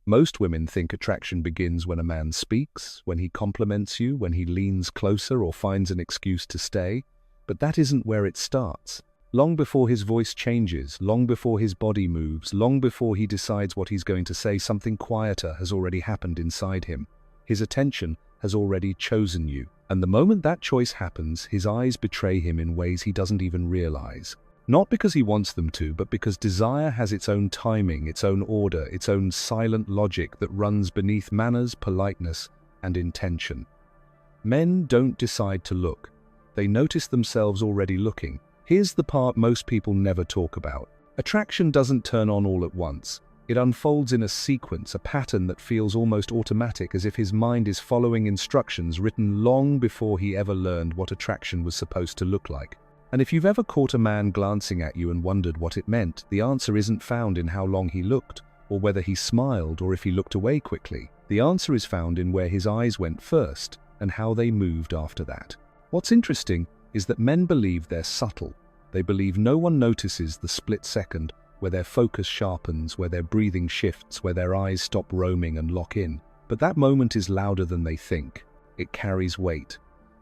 Most women think attraction begins when a man speaks, when he compliments you, when he leans closer or finds an excuse to stay. But that isn't where it starts. Long before his voice changes, long before his body moves, long before he decides what he's going to say, something quieter has already happened inside him. His attention has already chosen you. And the moment that choice happens, his eyes betray him in ways he doesn't even realize. Not because he wants them to, but because desire has its own timing, its own order, its own silent logic that runs beneath manners, politeness, and intention. Men don't decide to look. They notice themselves already looking. Here's the part most people never talk about. Attraction doesn't turn on all at once. It unfolds in a sequence, a pattern that feels almost automatic, as if his mind is following instructions written long before he ever learned what attraction was supposed to look like. And if you've ever caught a man glancing at you and wondered what it meant, the answer isn't found in how long he looked, or whether he smiled, or if he looked away quickly. The answer is found in where his eyes went first, and how they moved after that. What's interesting is that men believe they're subtle. They believe no one notices the split second where their focus sharpens, where their breathing shifts, where their eyes stop roaming and lock in. But that moment is louder than they think. It carries weight.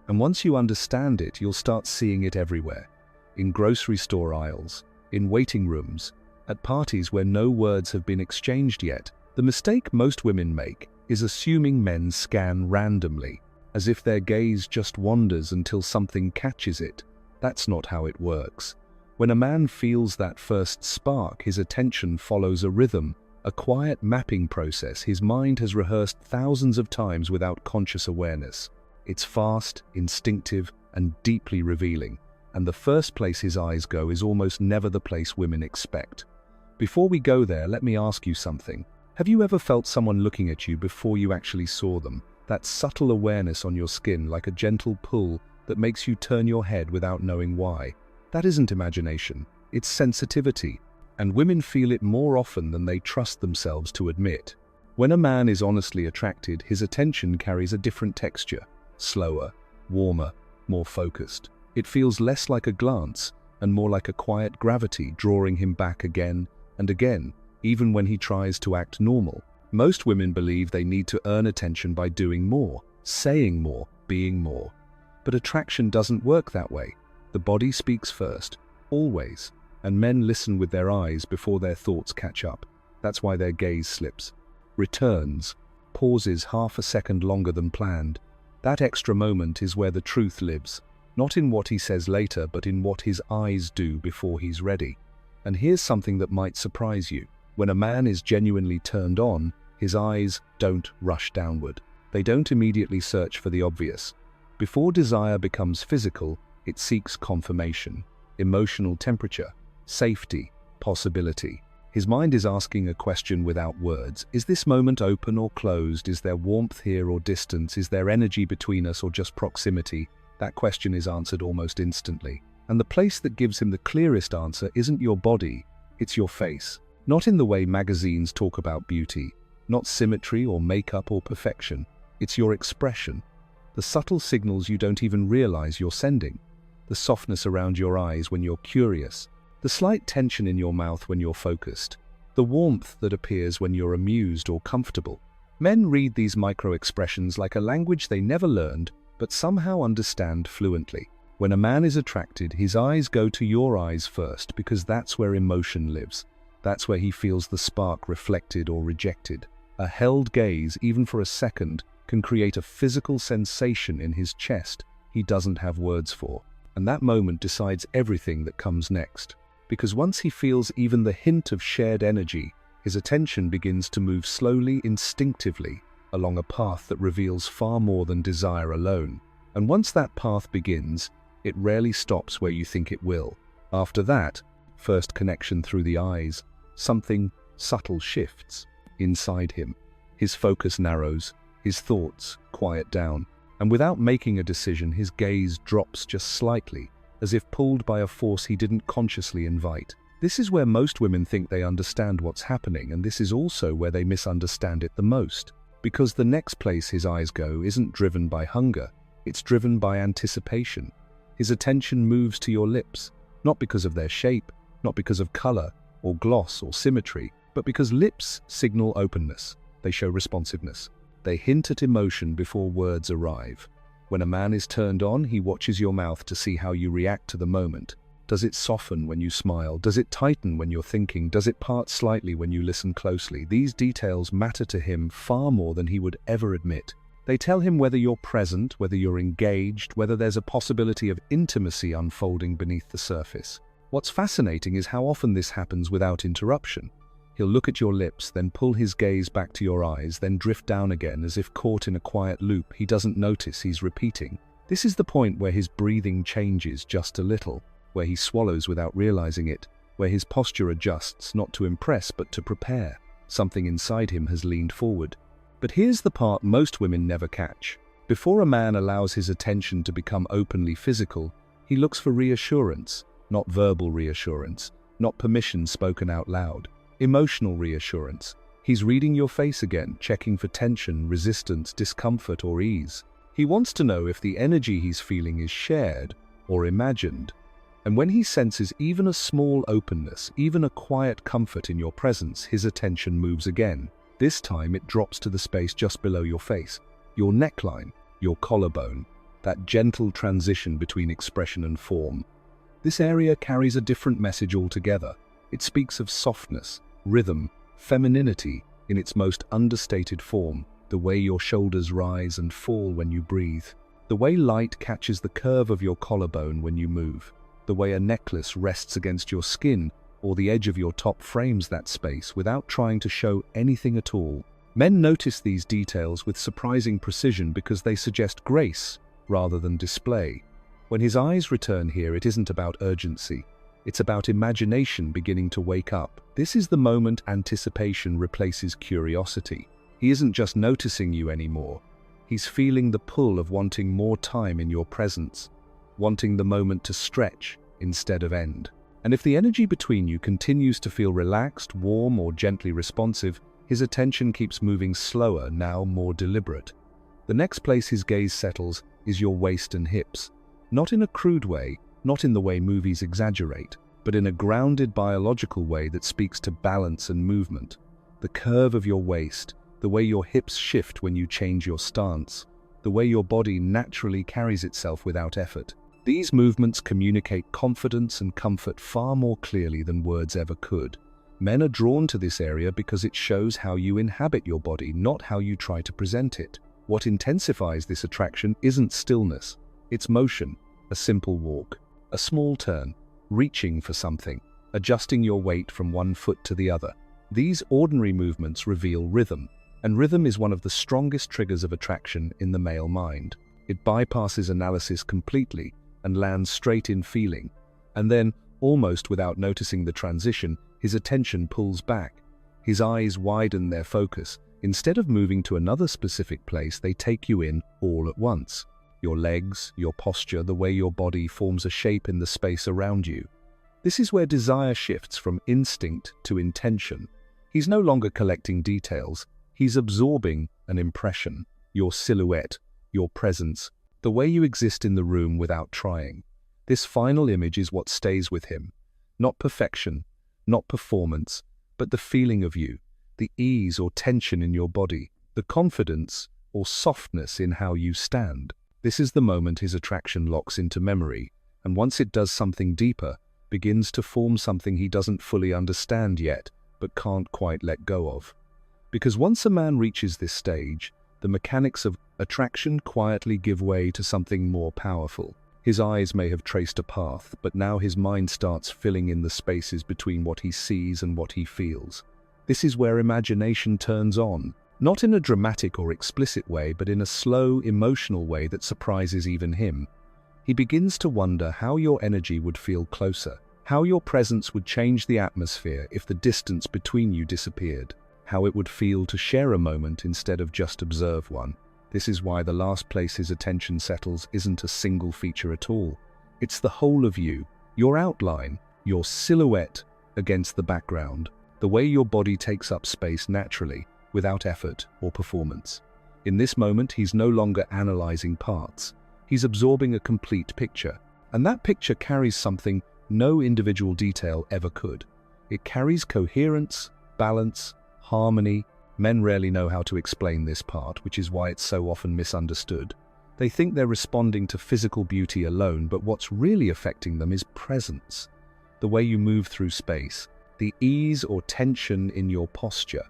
And once you understand it, you'll start seeing it everywhere. In grocery store aisles, in waiting rooms, at parties where no words have been exchanged yet. The mistake most women make is assuming men scan randomly, as if their gaze just wanders until something catches it. That's not how it works. When a man feels that first spark, his attention follows a rhythm, a quiet mapping process his mind has rehearsed thousands of times without conscious awareness. It's fast, instinctive, and deeply revealing, and the first place his eyes go is almost never the place women expect. Before we go there, let me ask you something. Have you ever felt someone looking at you before you actually saw them? That subtle awareness on your skin, like a gentle pull that makes you turn your head without knowing why. That isn't imagination, it's sensitivity, and women feel it more often than they trust themselves to admit. When a man is honestly attracted, his attention carries a different texture. Slower, warmer, more focused. It feels less like a glance and more like a quiet gravity drawing him back again and again, even when he tries to act normal. Most women believe they need to earn attention by doing more, saying more, being more. But attraction doesn't work that way. The body speaks first, always, and men listen with their eyes before their thoughts catch up. That's why their gaze slips, returns, pauses half a second longer than planned. That extra moment is where the truth lives, not in what he says later, but in what his eyes do before he's ready. And here's something that might surprise you. When a man is genuinely turned on, his eyes don't rush downward. They don't immediately search for the obvious. Before desire becomes physical, it seeks confirmation, emotional temperature, safety, possibility. His mind is asking a question without words. Is this moment open or closed? Is there warmth here or distance? Is there energy between us or just proximity? That question is answered almost instantly. And the place that gives him the clearest answer isn't your body, it's your face. Not in the way magazines talk about beauty, not symmetry or makeup or perfection. It's your expression. The subtle signals you don't even realize you're sending. The softness around your eyes when you're curious. The slight tension in your mouth when you're focused. The warmth that appears when you're amused or comfortable. Men read these micro-expressions like a language they never learned, but somehow understand fluently. When a man is attracted, his eyes go to your eyes first because that's where emotion lives. That's where he feels the spark reflected or rejected. A held gaze, even for a second, can create a physical sensation in his chest he doesn't have words for. And that moment decides everything that comes next. Because once he feels even the hint of shared energy, his attention begins to move slowly, instinctively, along a path that reveals far more than desire alone. And once that path begins, it rarely stops where you think it will. After that, first connection through the eyes, something subtle shifts inside him. His focus narrows, his thoughts quiet down, and without making a decision, his gaze drops just slightly, as if pulled by a force he didn't consciously invite. This is where most women think they understand what's happening, and this is also where they misunderstand it the most. Because the next place his eyes go isn't driven by hunger, it's driven by anticipation. His attention moves to your lips, not because of their shape, not because of color, or gloss, or symmetry, but because lips signal openness. They show responsiveness. They hint at emotion before words arrive. When a man is turned on, he watches your mouth to see how you react to the moment. Does it soften when you smile? Does it tighten when you're thinking? Does it part slightly when you listen closely? These details matter to him far more than he would ever admit. They tell him whether you're present, whether you're engaged, whether there's a possibility of intimacy unfolding beneath the surface. What's fascinating is how often this happens without interruption. He'll look at your lips, then pull his gaze back to your eyes, then drift down again as if caught in a quiet loop. He doesn't notice he's repeating. This is the point where his breathing changes just a little, where he swallows without realizing it, where his posture adjusts not to impress but to prepare. Something inside him has leaned forward. But here's the part most women never catch. Before a man allows his attention to become openly physical, he looks for reassurance, not verbal reassurance, not permission spoken out loud. Emotional reassurance. He's reading your face again, checking for tension, resistance, discomfort, or ease. He wants to know if the energy he's feeling is shared or imagined. And when he senses even a small openness, even a quiet comfort in your presence, his attention moves again. This time it drops to the space just below your face, your neckline, your collarbone, that gentle transition between expression and form. This area carries a different message altogether. It speaks of softness, rhythm, femininity in its most understated form, the way your shoulders rise and fall when you breathe, the way light catches the curve of your collarbone when you move, the way a necklace rests against your skin or the edge of your top frames that space without trying to show anything at all. Men notice these details with surprising precision because they suggest grace rather than display. When his eyes return here, it isn't about urgency. It's about imagination beginning to wake up. This is the moment anticipation replaces curiosity. He isn't just noticing you anymore. He's feeling the pull of wanting more time in your presence, wanting the moment to stretch instead of end. And if the energy between you continues to feel relaxed, warm, or gently responsive, his attention keeps moving slower, now more deliberate. The next place his gaze settles is your waist and hips. Not in a crude way, not in the way movies exaggerate, but in a grounded biological way that speaks to balance and movement. The curve of your waist, the way your hips shift when you change your stance, the way your body naturally carries itself without effort. These movements communicate confidence and comfort far more clearly than words ever could. Men are drawn to this area because it shows how you inhabit your body, not how you try to present it. What intensifies this attraction isn't stillness, it's motion, a simple walk, a small turn, reaching for something, adjusting your weight from one foot to the other. These ordinary movements reveal rhythm, and rhythm is one of the strongest triggers of attraction in the male mind. It bypasses analysis completely and lands straight in feeling. And then, almost without noticing the transition, his attention pulls back. His eyes widen their focus. Instead of moving to another specific place, they take you in all at once. Your legs, your posture, the way your body forms a shape in the space around you. This is where desire shifts from instinct to intention. He's no longer collecting details. He's absorbing an impression, your silhouette, your presence, the way you exist in the room without trying. This final image is what stays with him. Not perfection, not performance, but the feeling of you, the ease or tension in your body, the confidence or softness in how you stand. This is the moment his attraction locks into memory, and once it does something deeper, begins to form something he doesn't fully understand yet, but can't quite let go of. Because once a man reaches this stage, the mechanics of attraction quietly give way to something more powerful. His eyes may have traced a path, but now his mind starts filling in the spaces between what he sees and what he feels. This is where imagination turns on, not in a dramatic or explicit way, but in a slow, emotional way that surprises even him. He begins to wonder how your energy would feel closer, how your presence would change the atmosphere if the distance between you disappeared, how it would feel to share a moment instead of just observe one. This is why the last place his attention settles isn't a single feature at all. It's the whole of you, your outline, your silhouette against the background, the way your body takes up space naturally, without effort or performance. In this moment, he's no longer analyzing parts. He's absorbing a complete picture, and that picture carries something no individual detail ever could. It carries coherence, balance, harmony, Men rarely know how to explain this part, which is why it's so often misunderstood. They think they're responding to physical beauty alone, but what's really affecting them is presence. The way you move through space, the ease or tension in your posture,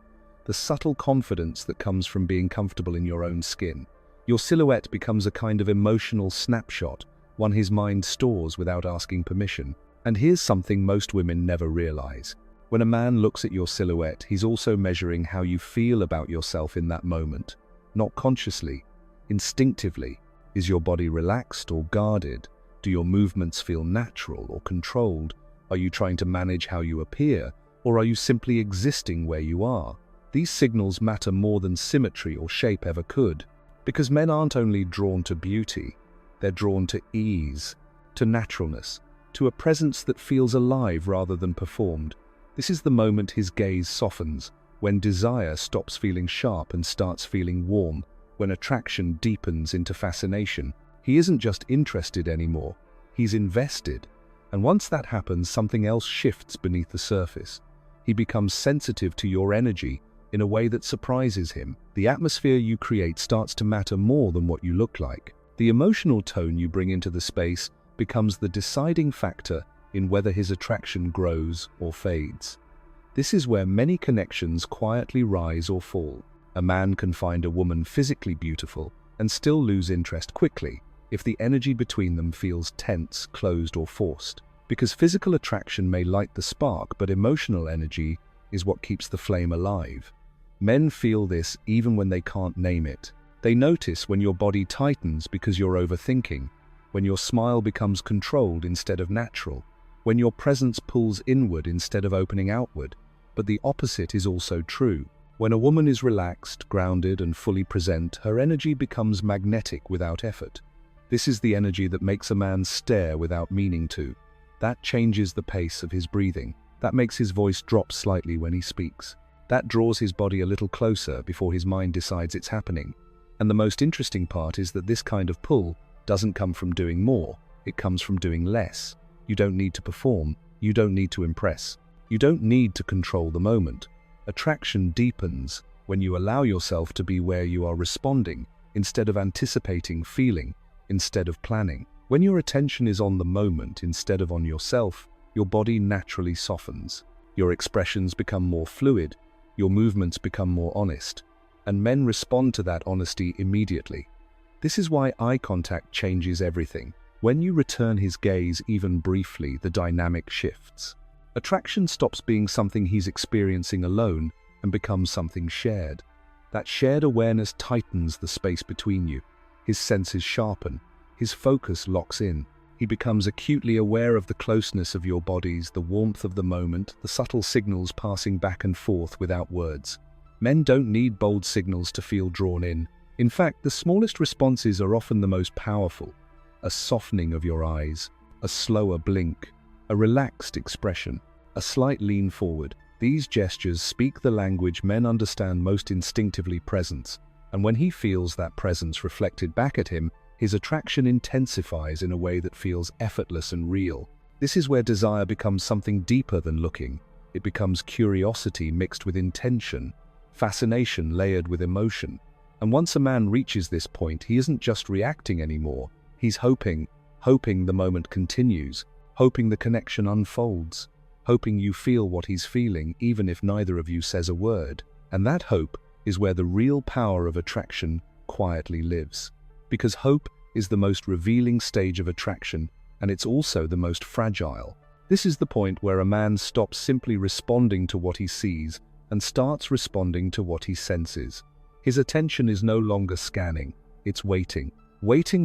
the subtle confidence that comes from being comfortable in your own skin. Your silhouette becomes a kind of emotional snapshot, one his mind stores without asking permission. And here's something most women never realize. When a man looks at your silhouette, he's also measuring how you feel about yourself in that moment. Not consciously, instinctively. Is your body relaxed or guarded? Do your movements feel natural or controlled? Are you trying to manage how you appear, or are you simply existing where you are? These signals matter more than symmetry or shape ever could, because men aren't only drawn to beauty, they're drawn to ease, to naturalness, to a presence that feels alive rather than performed. This is the moment his gaze softens, when desire stops feeling sharp and starts feeling warm, when attraction deepens into fascination. He isn't just interested anymore, he's invested. And once that happens, something else shifts beneath the surface. He becomes sensitive to your energy in a way that surprises him. The atmosphere you create starts to matter more than what you look like. The emotional tone you bring into the space becomes the deciding factor in whether his attraction grows or fades. This is where many connections quietly rise or fall. A man can find a woman physically beautiful and still lose interest quickly if the energy between them feels tense, closed, or forced. Because physical attraction may light the spark, but emotional energy is what keeps the flame alive. Men feel this even when they can't name it. They notice when your body tightens because you're overthinking, when your smile becomes controlled instead of natural, when your presence pulls inward instead of opening outward. But the opposite is also true. When a woman is relaxed, grounded, and fully present, her energy becomes magnetic without effort. This is the energy that makes a man stare without meaning to. That changes the pace of his breathing. That makes his voice drop slightly when he speaks. That draws his body a little closer before his mind decides it's happening. And the most interesting part is that this kind of pull doesn't come from doing more, it comes from doing less. You don't need to perform, you don't need to impress, you don't need to control the moment. Attraction deepens when you allow yourself to be where you are, responding instead of anticipating, feeling instead of planning. When your attention is on the moment instead of on yourself, your body naturally softens. Your expressions become more fluid, your movements become more honest, and men respond to that honesty immediately. This is why eye contact changes everything. When you return his gaze even briefly, the dynamic shifts. Attraction stops being something he's experiencing alone and becomes something shared. That shared awareness tightens the space between you. His senses sharpen, his focus locks in. He becomes acutely aware of the closeness of your bodies, the warmth of the moment, the subtle signals passing back and forth without words. Men don't need bold signals to feel drawn in. In fact, the smallest responses are often the most powerful. A softening of your eyes, a slower blink, a relaxed expression, a slight lean forward. These gestures speak the language men understand most instinctively: presence. And when he feels that presence reflected back at him, his attraction intensifies in a way that feels effortless and real. This is where desire becomes something deeper than looking. It becomes curiosity mixed with intention, fascination layered with emotion. And once a man reaches this point, he isn't just reacting anymore. He's hoping the moment continues, hoping the connection unfolds, hoping you feel what he's feeling even if neither of you says a word. And that hope is where the real power of attraction quietly lives. Because hope is the most revealing stage of attraction, and it's also the most fragile. This is the point where a man stops simply responding to what he sees and starts responding to what he senses. His attention is no longer scanning, it's waiting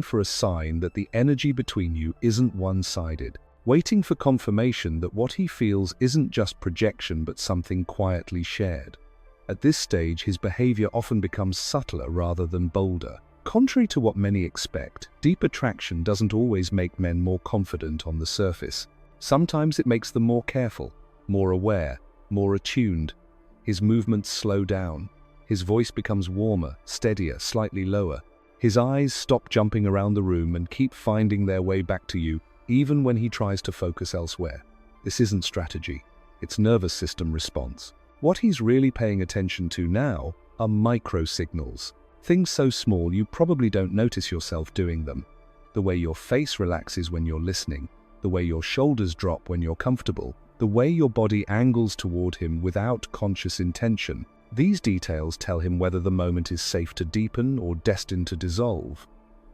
for a sign that the energy between you isn't one-sided, waiting for confirmation that what he feels isn't just projection but something quietly shared. At this stage, his behavior often becomes subtler rather than bolder. Contrary to what many expect, deep attraction doesn't always make men more confident on the surface. Sometimes it makes them more careful, more aware, more attuned. His movements slow down. His voice becomes warmer, steadier, slightly lower. His eyes stop jumping around the room and keep finding their way back to you, even when he tries to focus elsewhere. This isn't strategy, it's nervous system response. What he's really paying attention to now are micro-signals. Things so small you probably don't notice yourself doing them. The way your face relaxes when you're listening, the way your shoulders drop when you're comfortable, the way your body angles toward him without conscious intention. These details tell him whether the moment is safe to deepen or destined to dissolve.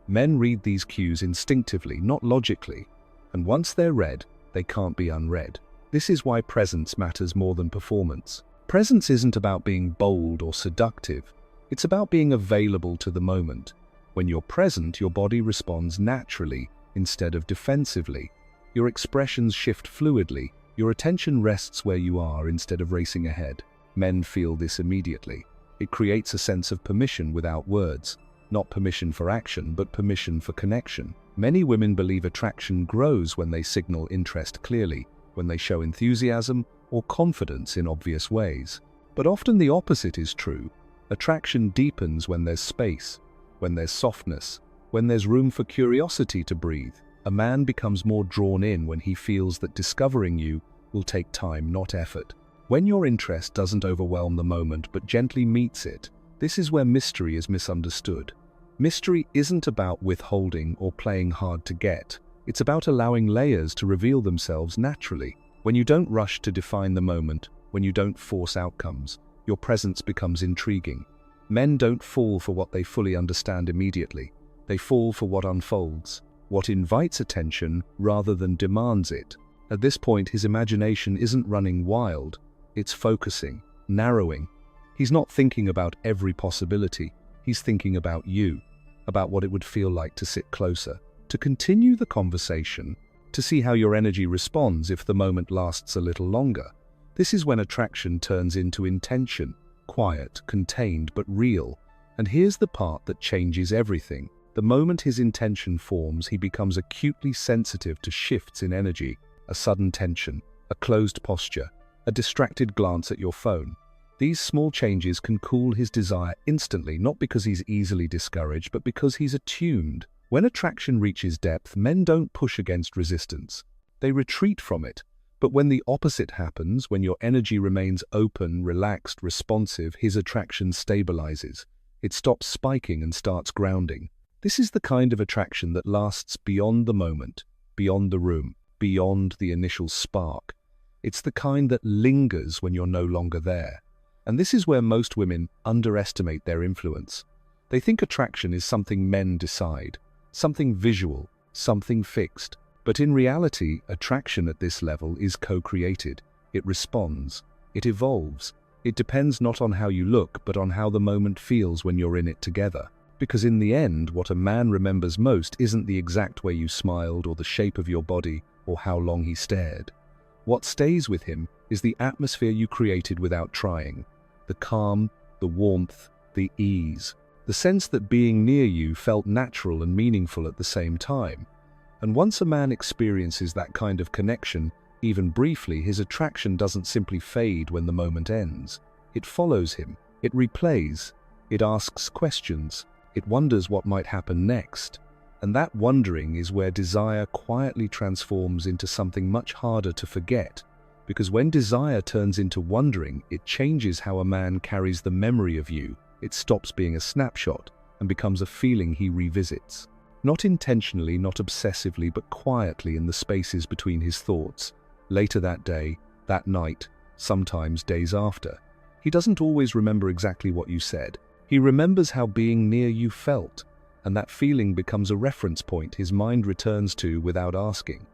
Men read these cues instinctively, not logically, and once they're read, they can't be unread. This is why presence matters more than performance. Presence isn't about being bold or seductive. It's about being available to the moment. When you're present, your body responds naturally instead of defensively. Your expressions shift fluidly. Your attention rests where you are instead of racing ahead. Men feel this immediately. It creates a sense of permission without words. Not permission for action, but permission for connection. Many women believe attraction grows when they signal interest clearly, when they show enthusiasm or confidence in obvious ways. But often the opposite is true. Attraction deepens when there's space, when there's softness, when there's room for curiosity to breathe. A man becomes more drawn in when he feels that discovering you will take time, not effort. When your interest doesn't overwhelm the moment but gently meets it, this is where mystery is misunderstood. Mystery isn't about withholding or playing hard to get. It's about allowing layers to reveal themselves naturally. When you don't rush to define the moment, when you don't force outcomes, your presence becomes intriguing. Men don't fall for what they fully understand immediately. They fall for what unfolds, what invites attention rather than demands it. At this point, his imagination isn't running wild. It's focusing, narrowing. He's not thinking about every possibility. He's thinking about you, about what it would feel like to sit closer, to continue the conversation, to see how your energy responds if the moment lasts a little longer. This is when attraction turns into intention, quiet, contained, but real. And here's the part that changes everything. The moment his intention forms, he becomes acutely sensitive to shifts in energy, a sudden tension, a closed posture, a distracted glance at your phone. These small changes can cool his desire instantly, not because he's easily discouraged, but because he's attuned. When attraction reaches depth, men don't push against resistance. They retreat from it. But when the opposite happens, when your energy remains open, relaxed, responsive, his attraction stabilizes. It stops spiking and starts grounding. This is the kind of attraction that lasts beyond the moment, beyond the room, beyond the initial spark. It's the kind that lingers when you're no longer there. And this is where most women underestimate their influence. They think attraction is something men decide, something visual, something fixed. But in reality, attraction at this level is co-created. It responds. It evolves. It depends not on how you look, but on how the moment feels when you're in it together. Because in the end, what a man remembers most isn't the exact way you smiled or the shape of your body or how long he stared. What stays with him is the atmosphere you created without trying. The calm, the warmth, the ease. The sense that being near you felt natural and meaningful at the same time. And once a man experiences that kind of connection, even briefly, his attraction doesn't simply fade when the moment ends. It follows him. It replays. It asks questions. It wonders what might happen next. And that wondering is where desire quietly transforms into something much harder to forget. Because when desire turns into wondering, it changes how a man carries the memory of you. It stops being a snapshot and becomes a feeling he revisits. Not intentionally, not obsessively, but quietly in the spaces between his thoughts. Later that day, that night, sometimes days after. He doesn't always remember exactly what you said. He remembers how being near you felt, and that feeling becomes a reference point his mind returns to without asking.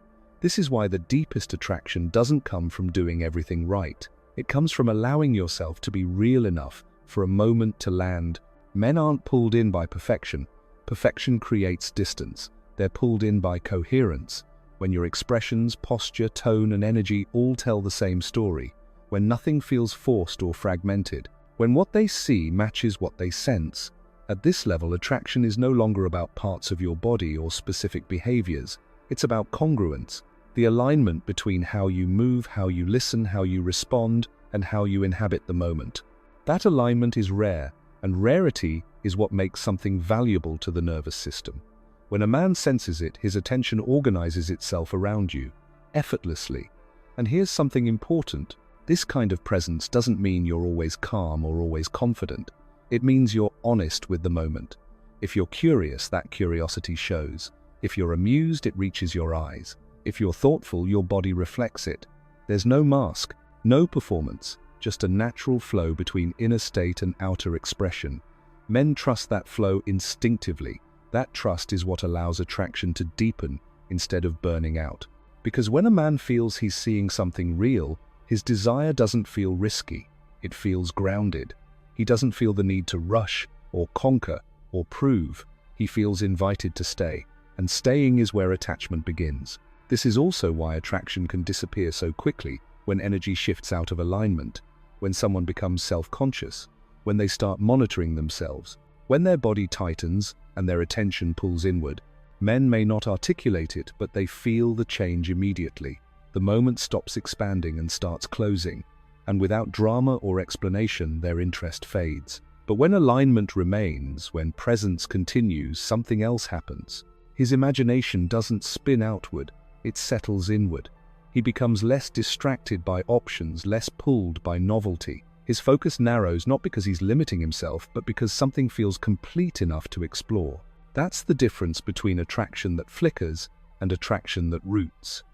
This is why the deepest attraction doesn't come from doing everything right. It comes from allowing yourself to be real enough for a moment to land. Men aren't pulled in by perfection. Perfection creates distance. They're pulled in by coherence. When your expressions, posture, tone, and energy all tell the same story. When nothing feels forced or fragmented. When what they see matches what they sense. At this level, attraction is no longer about parts of your body or specific behaviors. It's about congruence, the alignment between how you move, how you listen, how you respond, and how you inhabit the moment. That alignment is rare, and rarity is what makes something valuable to the nervous system. When a man senses it, his attention organizes itself around you, effortlessly. And here's something important. This kind of presence doesn't mean you're always calm or always confident. It means you're honest with the moment. If you're curious, that curiosity shows. If you're amused, it reaches your eyes. If you're thoughtful, your body reflects it. There's no mask, no performance, just a natural flow between inner state and outer expression. Men trust that flow instinctively. That trust is what allows attraction to deepen instead of burning out. Because when a man feels he's seeing something real, his desire doesn't feel risky. It feels grounded. He doesn't feel the need to rush or conquer or prove. He feels invited to stay, and staying is where attachment begins. This is also why attraction can disappear so quickly when energy shifts out of alignment, when someone becomes self-conscious, when they start monitoring themselves, when their body tightens and their attention pulls inward. Men may not articulate it, but they feel the change immediately. The moment stops expanding and starts closing, and without drama or explanation, their interest fades. But when alignment remains, when presence continues, something else happens. His imagination doesn't spin outward, it settles inward. He becomes less distracted by options, less pulled by novelty. His focus narrows not because he's limiting himself, but because something feels complete enough to explore. That's the difference between attraction that flickers and attraction that roots.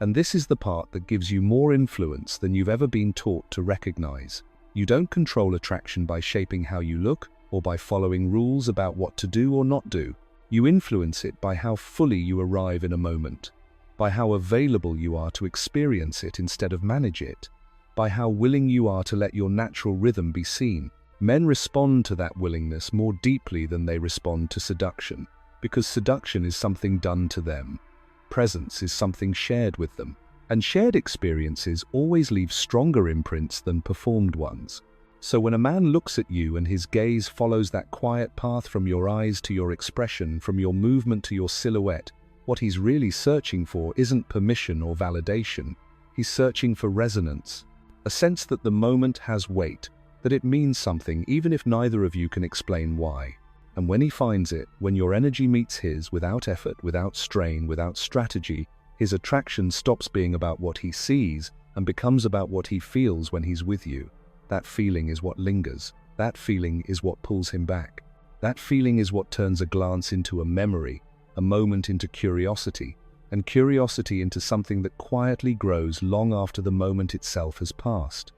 And this is the part that gives you more influence than you've ever been taught to recognize. You don't control attraction by shaping how you look or by following rules about what to do or not do. You influence it by how fully you arrive in a moment, by how available you are to experience it instead of manage it, by how willing you are to let your natural rhythm be seen. Men respond to that willingness more deeply than they respond to seduction, because seduction is something done to them. Presence is something shared with them, and shared experiences always leave stronger imprints than performed ones. So when a man looks at you and his gaze follows that quiet path from your eyes to your expression, from your movement to your silhouette, what he's really searching for isn't permission or validation. He's searching for resonance, a sense that the moment has weight, that it means something even if neither of you can explain why. And when he finds it, when your energy meets his without effort, without strain, without strategy, his attraction stops being about what he sees and becomes about what he feels when he's with you. That feeling is what lingers. That feeling is what pulls him back. That feeling is what turns a glance into a memory, a moment into curiosity, and curiosity into something that quietly grows long after the moment itself has passed.